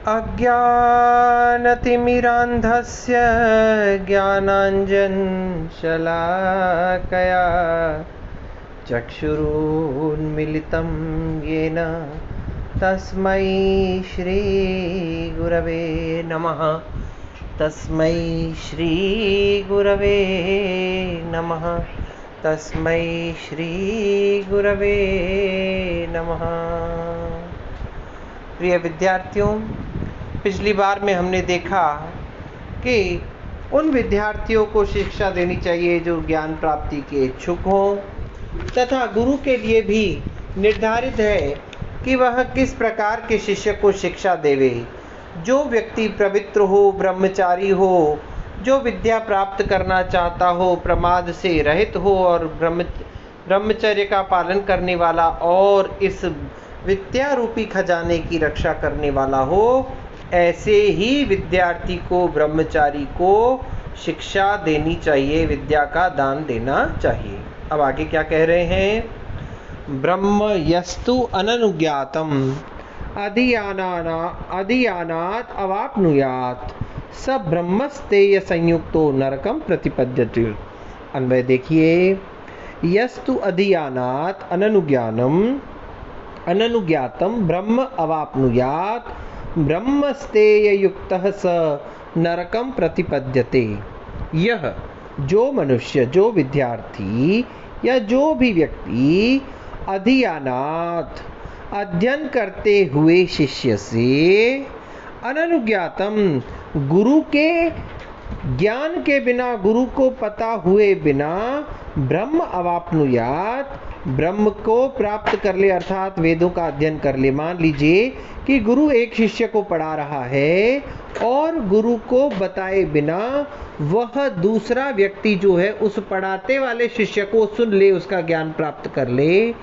अज्ञानतिमिरान्धस्य ज्ञानाञ्जनशलाकया चक्षुरुन्मीलितं येन तस्मै श्रीगुरवे नमः। तस्मै श्रीगुरवे नमः। तस्मै श्रीगुरवे नमः। प्रिय विद्यार्थियों, पिछली बार में हमने देखा कि उन विद्यार्थियों को शिक्षा देनी चाहिए जो ज्ञान प्राप्ति के इच्छुक हों, तथा गुरु के लिए भी निर्धारित है कि वह किस प्रकार के शिष्य को शिक्षा देवे। जो व्यक्ति पवित्र हो, ब्रह्मचारी हो, जो विद्या प्राप्त करना चाहता हो, प्रमाद से रहित हो और ब्रह्मचर्य का पालन करने वाला और इस विद्या रूपी खजाने की रक्षा करने वाला हो, ऐसे ही विद्यार्थी को, ब्रह्मचारी को शिक्षा देनी चाहिए, विद्या का दान देना चाहिए। अब आगे क्या कह रहे हैं? ब्रह्म यस्तु अननुज्ञातम अधियानात् अवाप्नुयात् स ब्रह्मस्तेय संयुक्तो नरकम प्रतिपद्यते। अन्वय देखिए, यस्तु अधियानात् अननुज्ञातम ब्रह्म अवाप्नुयात् ब्रह्मस्तेय युक्तः स नरकम प्रतिपद्यते। यह जो मनुष्य, जो विद्यार्थी या जो भी व्यक्ति अधियानात् अध्ययन करते हुए शिष्य से अननुज्ञातम गुरु के ज्ञान के बिना, गुरु को पता हुए बिना ब्रह्म अवाप्नुयात् ब्रह्म को प्राप्त कर ले, अर्थात वेदों का अध्ययन कर ले। मान लीजिए कि गुरु एक शिष्य को पढ़ा रहा है और गुरु को बताए बिना वह दूसरा व्यक्ति जो है उस पढ़ाते वाले शिष्य को सुन ले, उसका ज्ञान प्राप्त कर ले,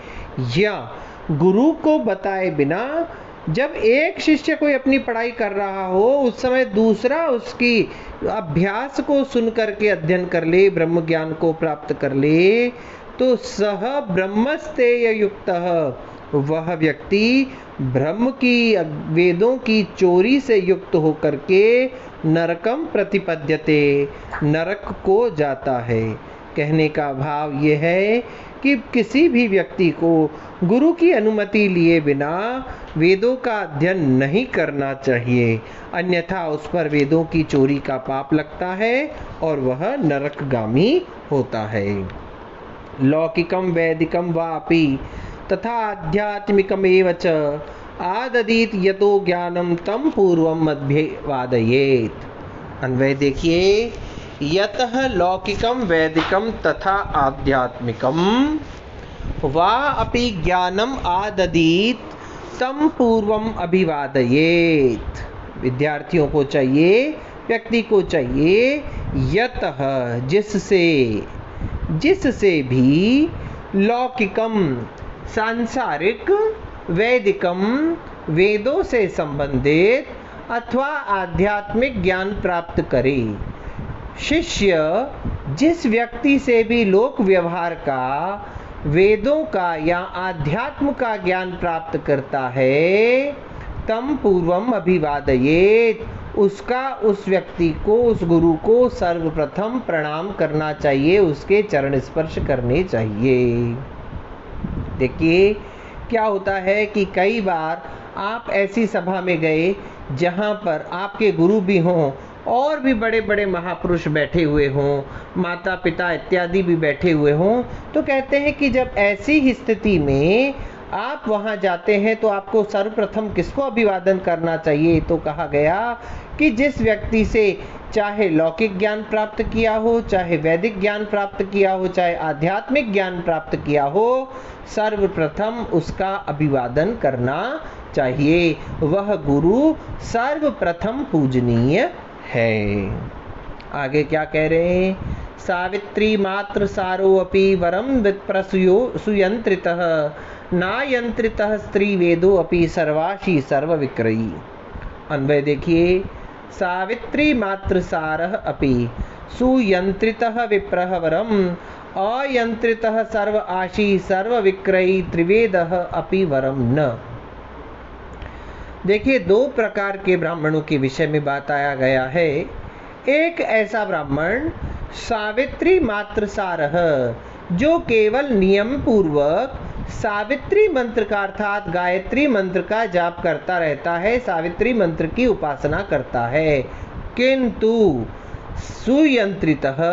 या गुरु को बताए बिना जब एक शिष्य कोई अपनी पढ़ाई कर रहा हो उस समय दूसरा उसकी अभ्यास को सुन करके अध्ययन कर ले, ब्रह्म ज्ञान को प्राप्त कर ले, तो सह ब्रह्मस्तेय युक्तः वह व्यक्ति ब्रह्म की, वेदों की चोरी से युक्त होकर के नरकम प्रतिपद्यते, नरक को जाता है। कहने का भाव यह है कि किसी भी व्यक्ति को गुरु की अनुमति लिए बिना वेदों का अध्ययन नहीं करना चाहिए, अन्यथा उस पर वेदों की चोरी का पाप लगता है और वह नरकगामी होता है। लौकिकम वैदिकम वापि तथा आध्यात्मिकमेव च आददीत यतो ज्ञानम तम पूर्वम अभ्यवादयेत। अन्वय देखिए, यतः लौकिकम वैदिकम तथा आध्यात्मिकम वा अपि ज्ञानम आददीत तम पूर्वम अभिवादयेत। विद्यार्थियों को चाहिए, व्यक्ति को चाहिए, यतः जिससे भी लौकिकम सांसारिक, वैदिकम वेदों से संबंधित अथवा आध्यात्मिक ज्ञान प्राप्त करे। शिष्य जिस व्यक्ति से भी लोक व्यवहार का, वेदों का या आध्यात्म का ज्ञान प्राप्त करता है, तम पूर्वम अभिवादयेत, उसका, उस व्यक्ति को, उस गुरु को सर्वप्रथम प्रणाम करना चाहिए, उसके चरण स्पर्श करने चाहिए। देखिए क्या होता है कि कई बार आप ऐसी सभा में गए जहाँ पर आपके गुरु भी हों और भी बड़े बड़े महापुरुष बैठे हुए हों, माता पिता इत्यादि भी बैठे हुए हों, तो कहते हैं कि जब ऐसी ही स्थिति में आप वहाँ जाते हैं तो आपको सर्वप्रथम किसको अभिवादन करना चाहिए? तो कहा गया कि जिस व्यक्ति से चाहे लौकिक ज्ञान प्राप्त किया हो, चाहे वैदिक ज्ञान प्राप्त किया हो, चाहे आध्यात्मिक ज्ञान प्राप्त किया हो, सर्वप्रथम उसका अभिवादन करना चाहिए। वह गुरु सर्वप्रथम पूजनीय है। आगे क्या कह रहे हैं? सावित्री मात्र सारो अपि वरम विप्रसुयो सुयंत्रितः नायंत्रितः स्त्री वेदो अपि सर्वाशी सर्व विक्रयी। अन्वय देखिए, सावित्री मात्र सारः अपि सुयंत्रितः विप्रः वरम अयंत्रितः सर्व आशी सर्व विक्रयी त्रिवेदः अपि वरम न। देखिए, दो प्रकार के ब्राह्मणों के विषय में बात आया गया है। एक ऐसा ब्राह्मण सावित्री मात्र सारह, जो केवल नियम पूर्वक सावित्री मंत्र का अर्थात गायत्री मंत्र का जाप करता रहता है, सावित्री मंत्र की उपासना करता है, किंतु सुयंत्रितः,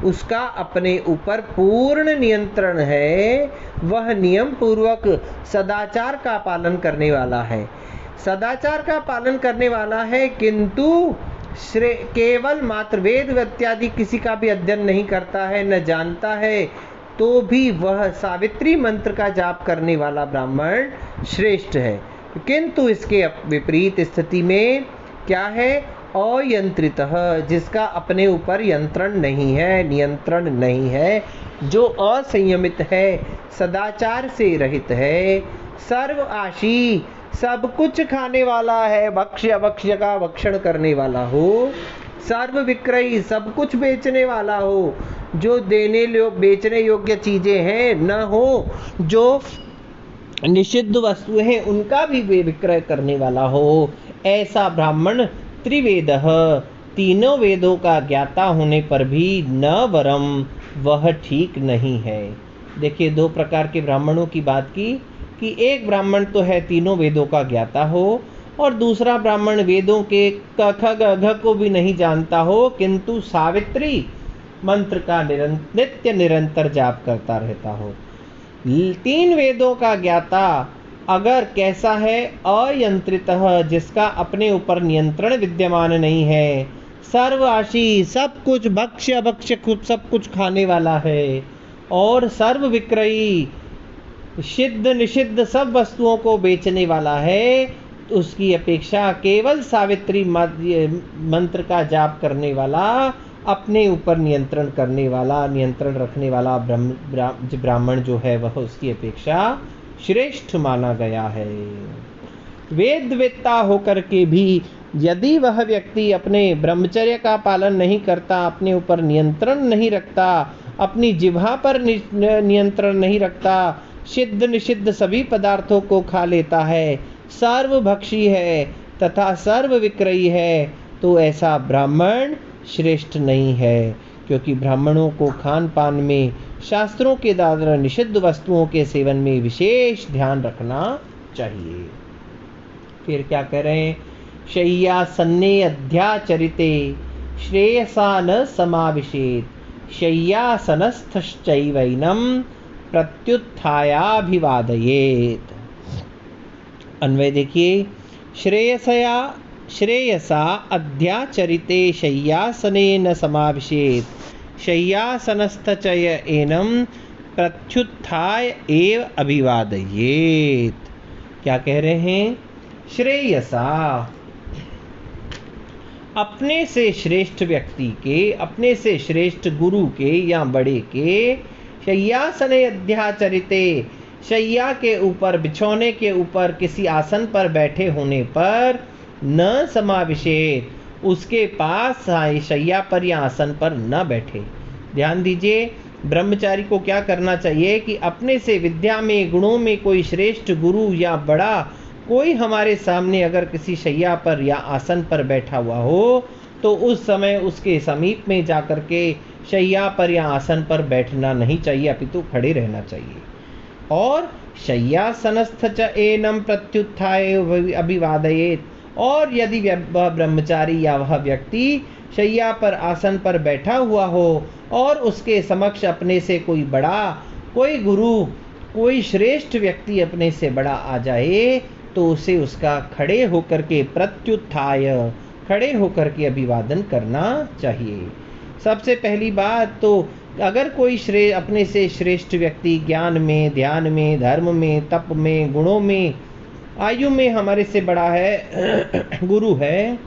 उसका अपने ऊपर पूर्ण नियंत्रण है, वह नियम पूर्वक सदाचार का पालन करने वाला है, सदाचार का पालन करने वाला है, किंतु केवल मात्र वेद इत्यादि किसी का भी अध्ययन नहीं करता है, न जानता है, तो भी वह सावित्री मंत्र का जाप करने वाला ब्राह्मण श्रेष्ठ है। किंतु इसके विपरीत स्थिति में क्या है? अयंत्रितः, जिसका अपने ऊपर यंत्रण नहीं है, नियंत्रण नहीं है, जो असंयमित है, सदाचार से रहित है, सर्व आशी, सब कुछ खाने वाला है, भक्ष्य अभक्ष्य का भक्षण करने वाला हो, सर्व विक्रयी, सब कुछ बेचने वाला हो, जो बेचने योग्य चीजें हैं न हो, जो निषिद्ध वस्तुएं हैं उनका भी विक्रय करने वाला हो, ऐसा ब्राह्मण त्रिवेदः, तीनों वेदों का ज्ञाता होने पर भी न वरम, वह ठीक नहीं है। देखिए, दो प्रकार के ब्राह्मणों की बात की कि एक ब्राह्मण तो है तीनों वेदों का ज्ञाता हो, और दूसरा ब्राह्मण वेदों के क ख ग घ को भी नहीं जानता हो, किंतु सावित्री मंत्र का नित्य निरंतर जाप करता रहता हो। तीन वेदों का ज्ञाता अगर कैसा है? अयंत्रितः, जिसका अपने ऊपर नियंत्रण विद्यमान नहीं है, सर्वआशी, सब कुछ भक्ष्य अभक्ष्य सब कुछ खाने वाला है, और सर्व विक्रयी, सिद्ध निषिद्ध सब वस्तुओं को बेचने वाला है, तो उसकी अपेक्षा केवल सावित्री मंत्र का जाप करने वाला, अपने ऊपर नियंत्रण करने वाला, नियंत्रण रखने वाला ब्राह्मण जो है, वह उसकी अपेक्षा श्रेष्ठ माना गया है। वेदवेत्ता होकर के भी यदि वह व्यक्ति अपने ब्रह्मचर्य का पालन नहीं करता, अपने ऊपर नियंत्रण नहीं रखता, अपनी जिह्वा पर नियंत्रण नहीं रखता, सिद्ध निषिद्ध सभी पदार्थों को खा लेता है, सर्वभक्षी है तथा सर्व विक्रयी है, तो ऐसा ब्राह्मण श्रेष्ठ नहीं है, क्योंकि ब्राह्मणों को खान पान में शास्त्रों के द्वारा निषिद्ध वस्तुओं के सेवन में विशेष ध्यान रखना चाहिए। फिर क्या कह रहे हैं? शय्यासने अध्याचरिते श्रेयसा न समाविशेत, शय्यासनस्थश्चैवैनं प्रत्युत्थायाभिवादयेत। अन्वय देखिए, श्रेयसा अध्याचरिते शय्यासने न समाविशेत, शय्यासनस्थ च एनं प्रत्युत्थाय एव अभिवादयेत। क्या कह रहे हैं? श्रेयसा, अपने से श्रेष्ठ व्यक्ति के, अपने से श्रेष्ठ गुरु के या बड़े के, शय्यासने अध्याचरिते, शय्या के ऊपर, बिछौने के ऊपर किसी आसन पर बैठे होने पर, न समाविशेत, उसके पास शय्या पर या आसन पर न बैठे। ध्यान दीजिए, ब्रह्मचारी को क्या करना चाहिए कि अपने से विद्या में, गुणों में कोई श्रेष्ठ गुरु या बड़ा कोई हमारे सामने अगर किसी शय्या पर या आसन पर बैठा हुआ हो, तो उस समय उसके समीप में जाकर के शय्या पर या आसन पर बैठना नहीं चाहिए, अपितु खड़े रहना चाहिए। और शय्यासनस्थ च एनं प्रत्युत्थाय अभिवादयेत, और यदि वह ब्रह्मचारी या वह व्यक्ति शय्या पर, आसन पर बैठा हुआ हो और उसके समक्ष अपने से कोई बड़ा, कोई गुरु, कोई श्रेष्ठ व्यक्ति अपने से बड़ा आ जाए, तो उसे उसका खड़े होकर के प्रत्युत्थाय, खड़े होकर के अभिवादन करना चाहिए। सबसे पहली बात तो अगर कोई अपने से श्रेष्ठ व्यक्ति ज्ञान में, ध्यान में, धर्म में, तप में, गुणों में, आयु में हमारे से बड़ा है, गुरु है,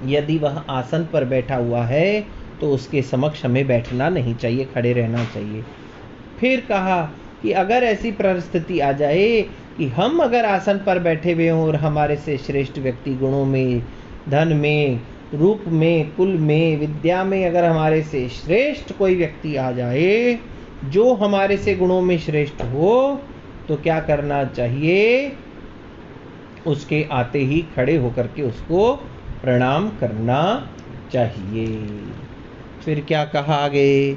यदि वह आसन पर बैठा हुआ है तो उसके समक्ष हमें बैठना नहीं चाहिए, खड़े रहना चाहिए। फिर कहा कि अगर ऐसी परिस्थिति आ जाए कि हम अगर आसन पर बैठे हुए हों और हमारे से श्रेष्ठ व्यक्ति गुणों में, धन में, रूप में, कुल में, विद्या में अगर हमारे से श्रेष्ठ कोई व्यक्ति आ जाए जो हमारे से गुणों में श्रेष्ठ हो, तो क्या करना चाहिए? उसके आते ही खड़े होकर के उसको प्रणाम करना चाहिए। फिर क्या कहा आगे,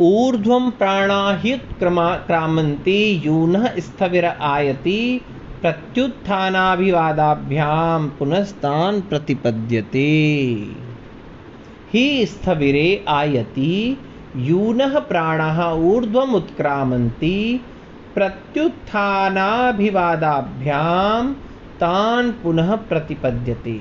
ऊर्ध्वं प्राणाह्युत्क्रामन्ति यूनः स्थविर आयति प्रत्युत्थानाभिवादाभ्याम पुनस्तान प्रतिपद्यते। हि स्थविरे आयति यूनः प्राणः ऊर्ध्वम् उत्क्रामन्ति प्रत्युत्थानाभिवादाभ्याम तान पुनः प्रतिपद्यते।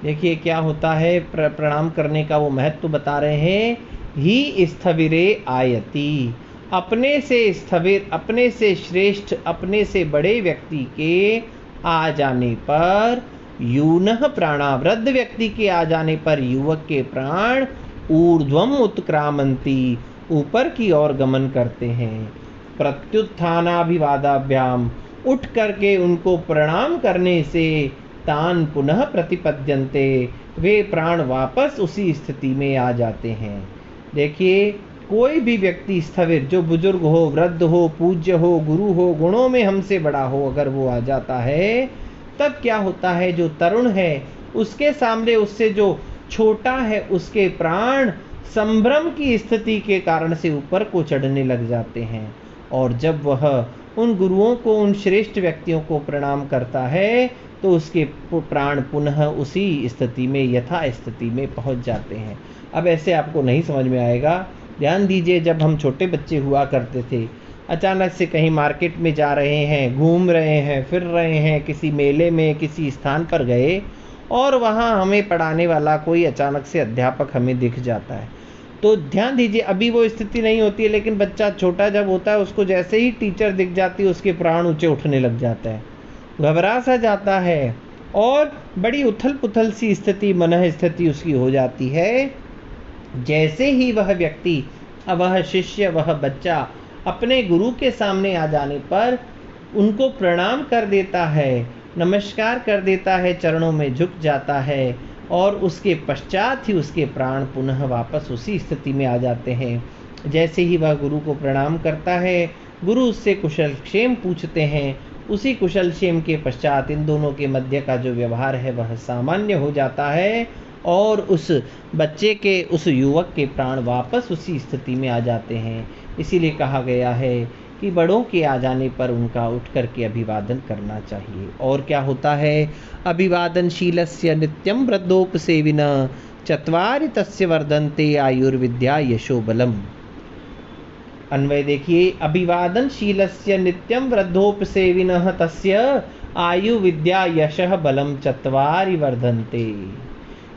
देखिए क्या होता है, प्रणाम करने का वो महत्व बता रहे हैं। ही स्थविरे आयति, अपने से स्थविर, अपने से श्रेष्ठ, अपने से बड़े व्यक्ति के आ जाने पर, यूनः प्राणा, वृद्ध व्यक्ति के आ जाने पर युवक के प्राण ऊर्ध्वम उत्क्रामन्ति, ऊपर की ओर गमन करते हैं। प्रत्युत्थानाभिवादाभ्याम, उठ करके उनको प्रणाम करने से, तान पुनः प्रतिपद्यन्ते, वे प्राण वापस उसी स्थिति में आ जाते हैं। देखिए कोई भी व्यक्ति स्थविर, जो बुजुर्ग हो, वृद्ध हो, पूज्य हो, गुरु हो, गुणों में हमसे बड़ा हो, अगर वो आ जाता है तब क्या होता है, जो तरुण है उसके सामने उससे जो छोटा है उसके प्राण संभ्रम की स्थिति के कारण से ऊपर को चढ़ने लग जाते हैं। और जब वह उन गुरुओं को, उन श्रेष्ठ व्यक्तियों को प्रणाम करता है तो उसके प्राण पुनः उसी स्थिति में, यथा स्थिति में पहुंच जाते हैं। अब ऐसे आपको नहीं समझ में आएगा, ध्यान दीजिए। जब हम छोटे बच्चे हुआ करते थे, अचानक से कहीं मार्केट में जा रहे हैं, घूम रहे हैं, फिर रहे हैं, किसी मेले में, किसी स्थान पर गए और वहाँ हमें पढ़ाने वाला कोई अचानक से अध्यापक हमें दिख जाता है, तो ध्यान दीजिए अभी वो स्थिति नहीं होती है, लेकिन बच्चा छोटा जब होता है उसको जैसे ही टीचर दिख जाती है उसके प्राण ऊंचे उठने लग जाता है, घबरा सा जाता है और बड़ी उथल पुथल सी स्थिति, मन स्थिति उसकी हो जाती है। जैसे ही वह व्यक्ति, वह शिष्य, वह बच्चा अपने गुरु के सामने आ जाने पर उनको प्रणाम कर देता है, नमस्कार कर देता है, चरणों में झुक जाता है और उसके पश्चात ही उसके प्राण पुनः वापस उसी स्थिति में आ जाते हैं। जैसे ही वह गुरु को प्रणाम करता है, गुरु उससे कुशल क्षेम पूछते हैं, उसी कुशल क्षेम के पश्चात इन दोनों के मध्य का जो व्यवहार है वह सामान्य हो जाता है और उस बच्चे के, उस युवक के प्राण वापस उसी स्थिति में आ जाते हैं। इसीलिए कहा गया है कि बड़ों के आ जाने पर उनका उठ करके अभिवादन करना चाहिए। और क्या होता है, अभिवादनशीलस्य नित्यं वृद्धोपसेविनः चत्वारि तस्य वर्धन्ते आयुर्विद्या यशो बलम। अन्वय देखिए, अभिवादनशीलस्य नित्यं वृद्धोपसेविनः तस्य आयु विद्या यशः बलम चत्वारि वर्धन्ते।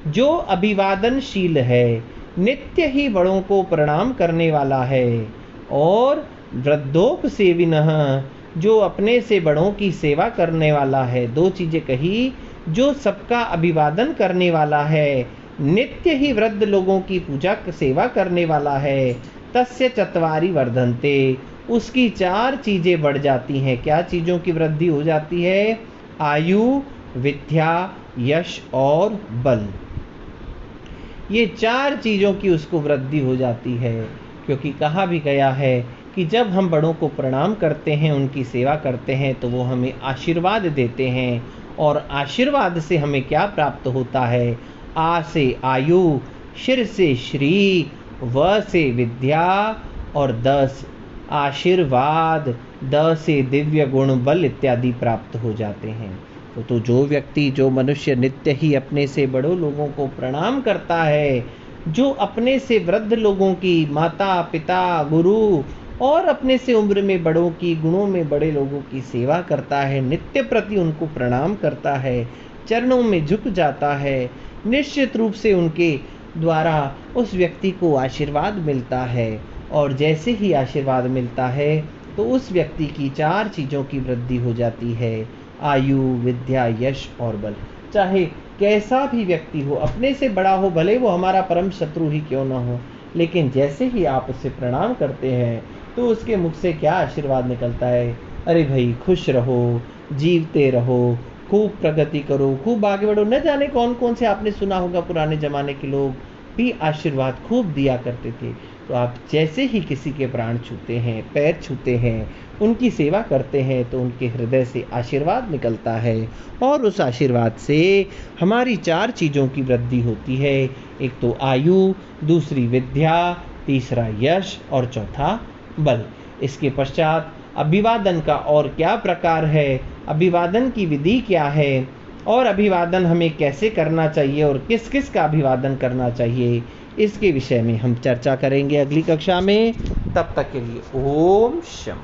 जो अभिवादनशील है, नित्य ही बड़ों को प्रणाम करने वाला है, और वृद्धोपसेविनः, जो अपने से बड़ों की सेवा करने वाला है। दो चीजें कही, जो सबका अभिवादन करने वाला है, नित्य ही वृद्ध लोगों की पूजा सेवा करने वाला है, तस्य चत्वारि वर्धन्ते, उसकी चार चीजें बढ़ जाती हैं। क्या चीजों की वृद्धि हो जाती है? आयु, विद्या, यश और बल। ये चार चीजों की उसको वृद्धि हो जाती है, क्योंकि कहा भी गया है कि जब हम बड़ों को प्रणाम करते हैं, उनकी सेवा करते हैं, तो वो हमें आशीर्वाद देते हैं। और आशीर्वाद से हमें क्या प्राप्त होता है? आ से आयु, शिर से श्री, व से विद्या और दस आशीर्वाद, द से दिव्य गुण, बल इत्यादि प्राप्त हो जाते हैं। तो जो व्यक्ति, जो मनुष्य नित्य ही अपने से बड़ों लोगों को प्रणाम करता है, जो अपने से वृद्ध लोगों की, माता पिता, गुरु और अपने से उम्र में बड़ों की, गुणों में बड़े लोगों की सेवा करता है, नित्य प्रति उनको प्रणाम करता है, चरणों में झुक जाता है, निश्चित रूप से उनके द्वारा उस व्यक्ति को आशीर्वाद मिलता है। और जैसे ही आशीर्वाद मिलता है तो उस व्यक्ति की चार चीज़ों की वृद्धि हो जाती है, आयु, विद्या, यश और बल। चाहे कैसा भी व्यक्ति हो, अपने से बड़ा हो, भले वो हमारा परम शत्रु ही क्यों ना हो, लेकिन जैसे ही आप उससे प्रणाम करते हैं तो उसके मुख से क्या आशीर्वाद निकलता है? अरे भाई खुश रहो, जीवते रहो, खूब प्रगति करो, खूब आगे बढ़ो। न जाने कौन कौन से आपने सुना होगा पुराने जमाने के लोग भी आशीर्वाद खूब दिया करते थे। तो आप जैसे ही किसी के प्राण छूते हैं, पैर छूते हैं, उनकी सेवा करते हैं तो उनके हृदय से आशीर्वाद निकलता है और उस आशीर्वाद से हमारी 4 चीज़ों की वृद्धि होती है। एक तो आयु, दूसरी विद्या, तीसरा यश और चौथा बल। इसके पश्चात अभिवादन का और क्या प्रकार है, अभिवादन की विधि क्या है और अभिवादन हमें कैसे करना चाहिए और किस किस का अभिवादन करना चाहिए, इसके विषय में हम चर्चा करेंगे अगली कक्षा में। तब तक के लिए ओम शम।